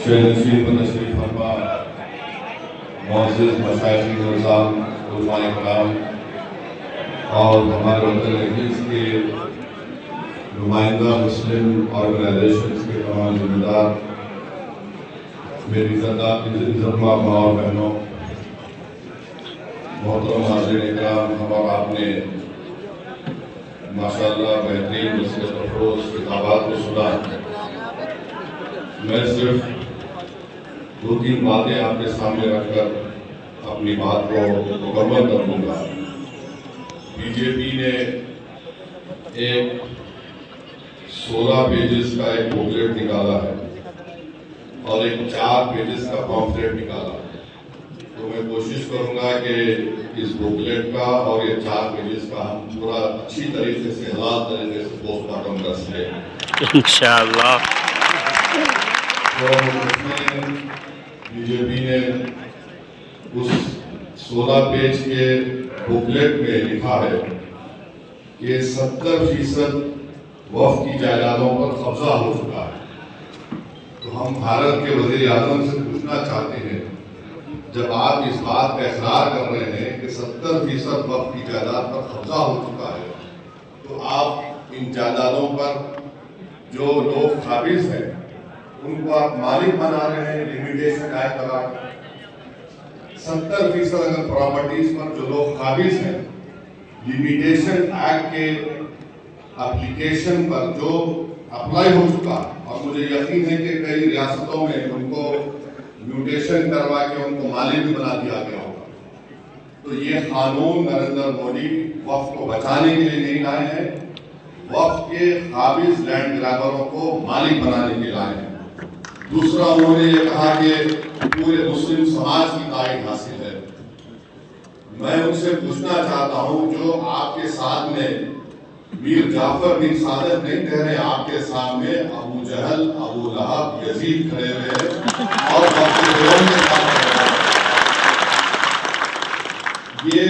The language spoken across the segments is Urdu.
شہنشین پر تشریف فرما معزز مشائخ نظام علماء کرام اور ہمارے وطن عزیز کے نمائندہ مسلم آرگنائزیشنز کے تمام ذمہ دار، میری عزت ماں اور بہنوں، محترم حاضرین اکرام، ہم اور آپ نے ماشاءاللہ بہترین نصیحت افروز خطابات کو سنا۔ میں صرف دو تین باتیں آپ کے سامنے رکھ کر اپنی بات کو مکمل کر دوں گا۔ بی جے پی نے ایک 16 پیجز کا ایک بکلیٹ نکالا ہے اور ایک 4 پیجز کا پامفلیٹ نکالا ہے، تو میں کوشش کروں گا کہ اس بکلیٹ کا اور یہ 4 پیجز کا ہم پورا اچھی طریقے سے حلال طریقے سے پوسٹ مارٹم کر سکیں انشاءاللہ۔ بی جے پی نے اس 16 پیج کے بکلیٹ میں لکھا ہے کہ 70% وقف کی جائیدادوں پر قبضہ ہو چکا ہے۔ تو ہم بھارت کے وزیر اعظم سے پوچھنا چاہتے ہیں، جب آپ اس بات کا اقرار کر رہے ہیں کہ 70% وقف کی جائیداد پر قبضہ ہو چکا ہے، تو آپ ان جائیدادوں پر جو لوگ قابض ہیں ان کو آپ مالک بنا رہے ہیں لمیٹیشن ایکٹ لگا کر۔ 70% اگر پراپرٹیز پر جو لوگ قابض ہیں لمیٹیشن ایکٹ کے اپلیکیشن پر جو اپلائی ہو چکا، اور مجھے یقین ہے کہ کئی ریاستوں میں ان کو میوٹیشن کروا کے ان کو مالک بھی بنا دیا گیا ہوگا، تو یہ قانون نریندر مودی وقف کو بچانے کے لیے نہیں لائے ہیں، وقف کے قابض لینڈ گرابروں کو مالک بنانے کے لائے ہیں۔ دوسرا انہوں نے یہ کہا کہ پورے مسلم سماج کی تائید حاصل ہے۔ میں ان سے پوچھنا چاہتا ہوں، جو آپ کے سامنے میر جعفر بن صادق نہیں کہہ رہے، آپ کے سامنے ابو جہل، ابو لہب، یزید کھڑے ہوئے ہیں اور یہ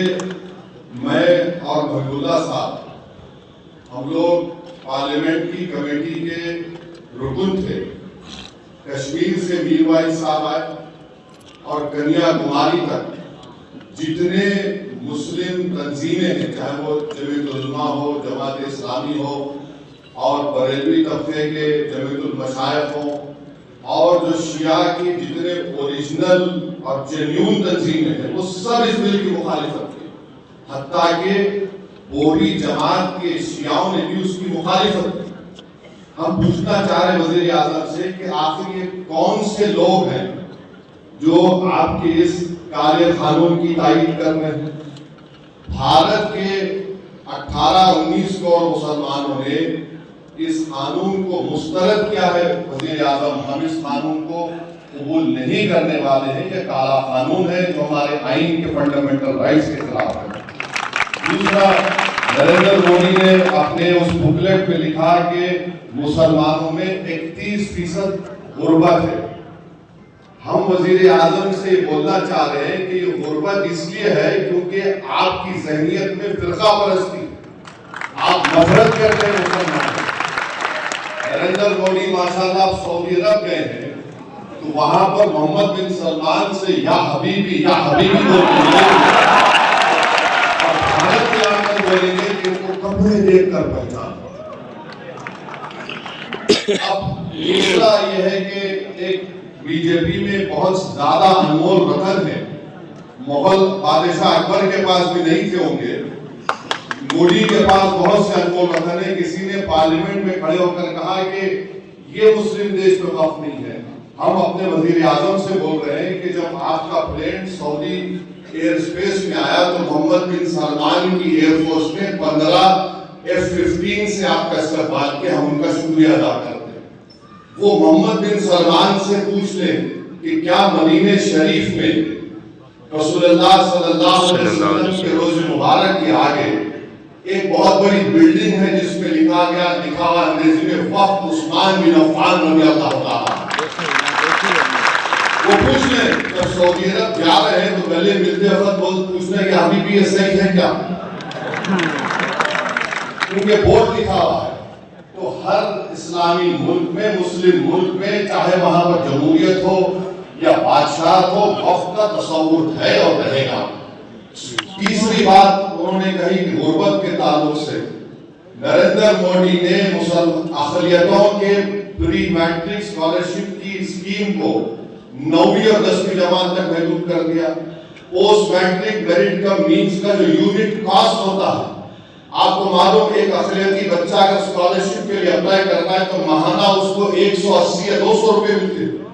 میں اور محمود اللہ صاحب ہم لوگ پارلیمنٹ کی کمیٹی کے رکن تھے۔ کشمیر سے میر وائز صاحب آئے اور کنیا کماری تک جتنے مسلم تنظیمیں ہیں، چاہے وہ جمعیت العلماء ہو، جماعت اسلامی ہو، اور بریلوی طبقے کے جمعیت المشائخ ہوں، اور جو شیعہ کی جتنے اوریجنل اور جینیون تنظیمیں ہیں، وہ سب اس بل کی مخالفت کی، حتیٰ کہ بوری جماعت کے شیعوں نے بھی اس کی مخالفت کی۔ ہم پوچھنا چاہ رہے ہیں وزیر اعظم سے کہ آخر یہ کون سے لوگ ہیں جو آپ کے اس کالے قانون کی تائید کر رہے ہیں؟ بھارت کے 18-19 کروڑ مسلمانوں نے اس قانون کو مسترد کیا ہے۔ وزیر اعظم، ہم اس قانون کو قبول نہیں کرنے والے ہیں، یہ کالا قانون ہے جو ہمارے آئین کے فنڈامنٹل رائٹس کے خلاف ہے۔ دوسرا، نریندر مودی نے اپنے اس بکلیٹ میں لکھا کہ مسلمانوں میں 31% غربت ہے۔ ہم وزیر اعظم سے بولنا چاہ رہے ہیں کہ یہ غربت اس لیے ہے کیونکہ آپ کی ذہنیت میں فرقہ پرستی، آپ نفرت کرتے ہیں مسلمان۔ نریندر مودی ماشاءاللہ سعودی عرب گئے ہیں تو وہاں پر محمد بن سلمان سے یا حبیبی بولیں گے، اور بھارت کے آنکر بولیں گے کہ ان کو کپڑے دیکھ کر پہچان۔ اب دوسرا یہ ہے کہ ایک بی جے پی میں بہت زیادہ انمول رتن ہے، مغل بادشاہ اکبر کے پاس بھی نہیں تھے ہوں گے، مودی کے پاس بہت سے انمول رتن ہے۔ کسی نے پارلیمنٹ میں کھڑے ہو کر کہا کہ یہ مسلم دیش میں وقف نہیں ہے۔ ہم اپنے وزیر اعظم سے بول رہے ہیں کہ جب آپ کا پلین سعودی ایئر سپیس میں آیا تو محمد بن سلمان کی ایئر فورس نے 15 F-15 سے آپ کا استقبال کیا، ہم ان کا شکریہ ادا کرتے ہیں۔ وہ محمد بن سلمان سے پوچھ لیں کہ کیا مدینہ شریف میں رسول اللہ صلی اللہ علیہ وسلم کے روز مبارک کے آگے ایک بہت بڑی بلڈنگ ہے جس میں لکھا ہوا انگریزی میں وقف عثمان بن عفان رضی اللہ عنہ۔ وہ پوچھ لیں جب سعودی عرب جا رہے ہیں تو گلے ملتے وقت پوچھنا کہ ابھی بھی یہ صحیح ہے کیا، کیونکہ بورڈ لکھا ہوا ہے. تو ہر اسلامی ملک میں، مسلم ملک میں، چاہے وہاں پر جمہوریت ہو یا بادشاہ ہو، وقت کا تصور ہے اور رہے گا. تیسری بات انہوں نے کہی کہ غربت کے تعلق سے نریندر مودی نے اقلیتوں کے پری میٹرک اسکالرشپ کی اسکیم کو 9ویں اور 10ویں جماعت تک محدود کر دیا. پوسٹ میٹرک میرٹ کا مینس کا جو یونٹ کاسٹ ہوتا ہے، آپ کو معلوم ایک اقلیتی بچہ اگر اسکالرشپ کے لیے اپلائی کرتا ہے تو ماہانہ اس کو 180 یا 200 روپے ملتے ہیں.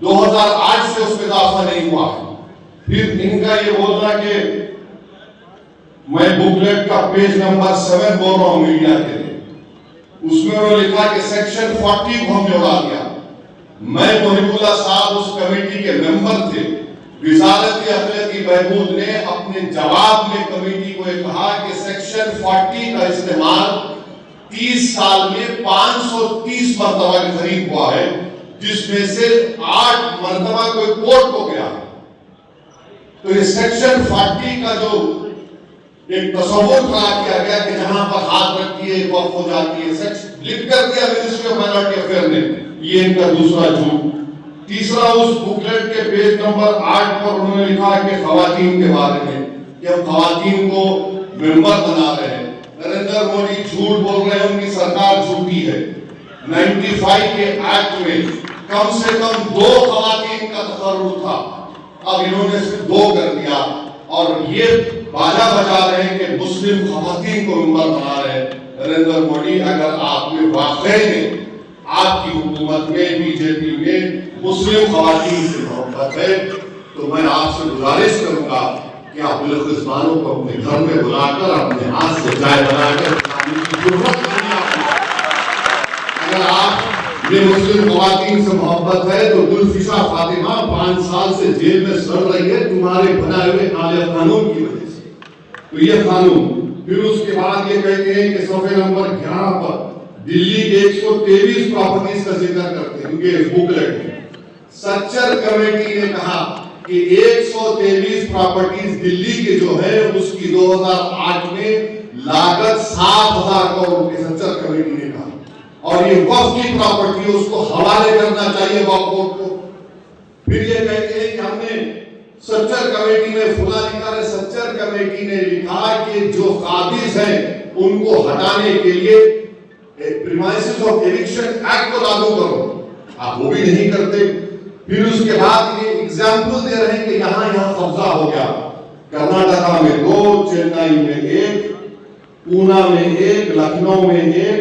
2008 سے اس میں اضافہ نہیں ہوا ہے. پھر ان کا یہ بولنا کہ میں بکلیٹ کا پیج نمبر 7 بول رہا ہوں میڈیا کے لیے، اس میں انہوں نے لکھا کہ سیکشن 40 کو ہم نے اڑا دیا. میں محب اللہ صاحب اس کمیٹی کے ممبر تھے. وزارت اقلیتی بہبود نے اپنے جواب میں کمیٹی کو یہ کہا کہ سیکشن 40 کا استعمال 30 سال میں 530 مرتبہ قریب ہوا ہے، جس میں سے 8 مرتبہ کوئی کورٹ کو گیا. تو یہ سیکشن 40 کا جو ایک تصور کھڑا کیا گیا کہ جہاں پر ہاتھ رکھتی ہے وقف ہو جاتی ہے، لکھ کر دیا منسٹری آف مائنورٹی افیئر نے. یہ ان کا دوسرا جھوٹ. تیسرا اس بکلیٹ کے پیج نمبر 8 پر انہوں نے لکھا کہ خواتین کے بارے میں کہ ہم خواتین کو ممبر بنا رہے ہیں. نریندر مودی جھوٹ بول رہے ہیں، ان کی سرکار جھوٹی ہے. 95 کے ایکٹ میں کم سے کم 2 خواتین کا تقرر تھا، اب انہوں نے صرف 2 کر دیا اور یہ باجا بجا رہے ہیں کہ مسلم خواتین کو ممبر بنا رہے ہیں. نریندر مودی، اگر آپ میں واقعی میں آپ کی حکومت میں، بی جے پی میں مسلم خواتین سے محبت ہے تو میں آپ سے گزارش کروں گا کہ آپ بلخصمانوں کو اپنے گھر میں بلا کر اپنے ہاتھ سے چائے بنا کر اگر آپ یہ مسلم خواتین سے محبت ہے تو گلفشا فاطمہ 5 سال سے جیل میں سڑ رہی ہے تمہارے بنائے ہوئے کالے قانون کی وجہ سے. تو یہ قانون پھر اس کے بعد یہ کہتے ہیں کہ صفحے نمبر 11 پر دلی کے 123 پراپرٹیز کا ذکر کرتے ہیں کیونکہ بکلیٹ میں سچر کمیٹی نے کہا کہ 123 پراپرٹیز دلی کے جو ہے اس کی 2008 میں لاگت 7,000 کروڑ روپے سچر کمیٹی نے کہا، اور یہ وقف کی پراپرٹی ہے، اس کو حوالے کرنا چاہیے وقف بورڈ کو. پھر یہ کہتے ہیں کہ ہم نے سچر کمیٹی میں فلاں لکھا ہے. سچر کمیٹی نے لکھا کہ جو قابض ہیں ان کو ہٹانے کے لیے پریمائسز آف ایوکشن ایکٹ کو لاگو کرو، آپ وہ بھی نہیں کرتے. پھر اس کے بعد یہ ایگزامپل دے رہے ہیں کہ یہاں قبضہ ہو گیا. کرناٹکا میں 2، چنئی میں 1، پونا میں 1، لکھنؤ میں 1،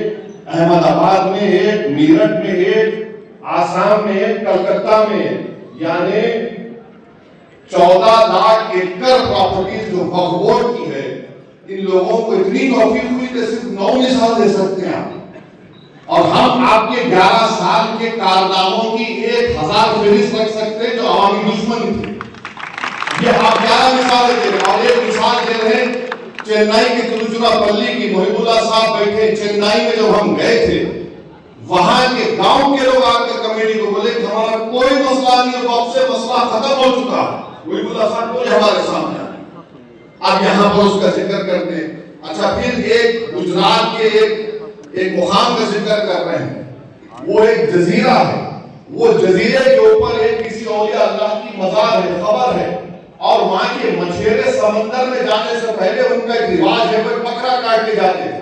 احمد آباد میں 1، میرٹھ میں 1، آسام میں 1، کلکتہ میں 1، یعنی 14 لاکھ ایکڑ پراپرٹیز جو وقف بورڈ کی ہے. ان لوگوں کو اتنی توفیق ہوئی کہ صرف 9 مثال دے سکتے ہیں آپ، اور ہم آپ کے 11 سال کے کارناموں کی 1000 فہرست رکھ سکتے ہیں جو عوامی دشمن تھے. یہ آپ 11 مثالیں دے رہے ہیں، اور ایک مثال دے رہے ہیں چنئی کی تروچیراپلی کی. محب اللہ صاحب بیٹھے چنئی میں جب ہم گئے تھے، وہاں کے گاؤں کے لوگ آ کر کمیٹی کو بولے کہ ہمارا کوئی مسئلہ نہیں، وقف سے مسئلہ ختم ہو چکا ہے. محب اللہ صاحب بولے ہمارے سامنے اب یہاں پر اس کا ذکر کرتے ہیں. اچھا، پھر ایک گجرات کے ایک مقام کا ذکر کر رہے ہیں، وہ ایک جزیرہ ہے. وہ جزیرے کے اوپر ایک کسی اولیاء اللہ کی مزار ہے، خبر ہے، اور وہاں کے مچھیرے سمندر میں جانے سے پہلے ان کا ایک رواج ہے وہ بکرا کاٹ کے جاتے ہیں.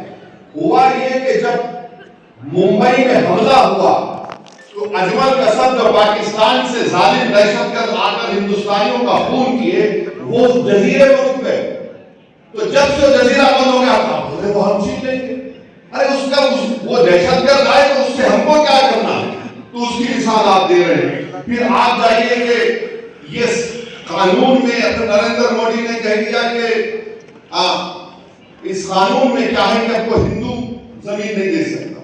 ہوا یہ کہ جب ممبئی میں حملہ ہوا تو اجمل قسم جو پاکستان سے ظالم دہشت گرد آ کر ہندوستانیوں کا خون کیے، وہ جزیرے میں رک گئے. تو جب سے جزیرہ بند ہو گیا تھا بولے وہ ہم چھین لیں گے. ارے اس کا وہ دہشت گرد آئے تو اس سے ہم کو کیا کرنا ہے؟ تو اس کی مثال آپ دے رہے ہیں. پھر آپ جائیے کہ یہ قانون میں نریندر مودی نے کہہ دیا کہ اس قانون میں کیا ہے کہ آپ کو ہندو زمین نہیں دے سکتا.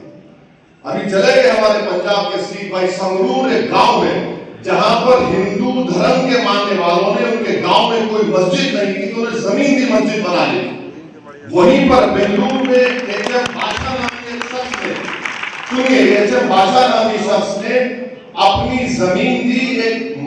ابھی چلے گئے ہمارے پنجاب کے سریف بھائی سنگرور ایک گاؤں ہے جہاں پر ہندو دھرم کے ماننے والوں نے ان کے گاؤں میں کوئی مسجد نہیں کی تو انہوں نے زمین کی مسجد بنا لی. وہیں پر بنگلور میں ایچ ایم باشا نامی ایک شخص نے، سنیے، ایچ ایم باشا نامی شخص نے اپنی زمین دی ایک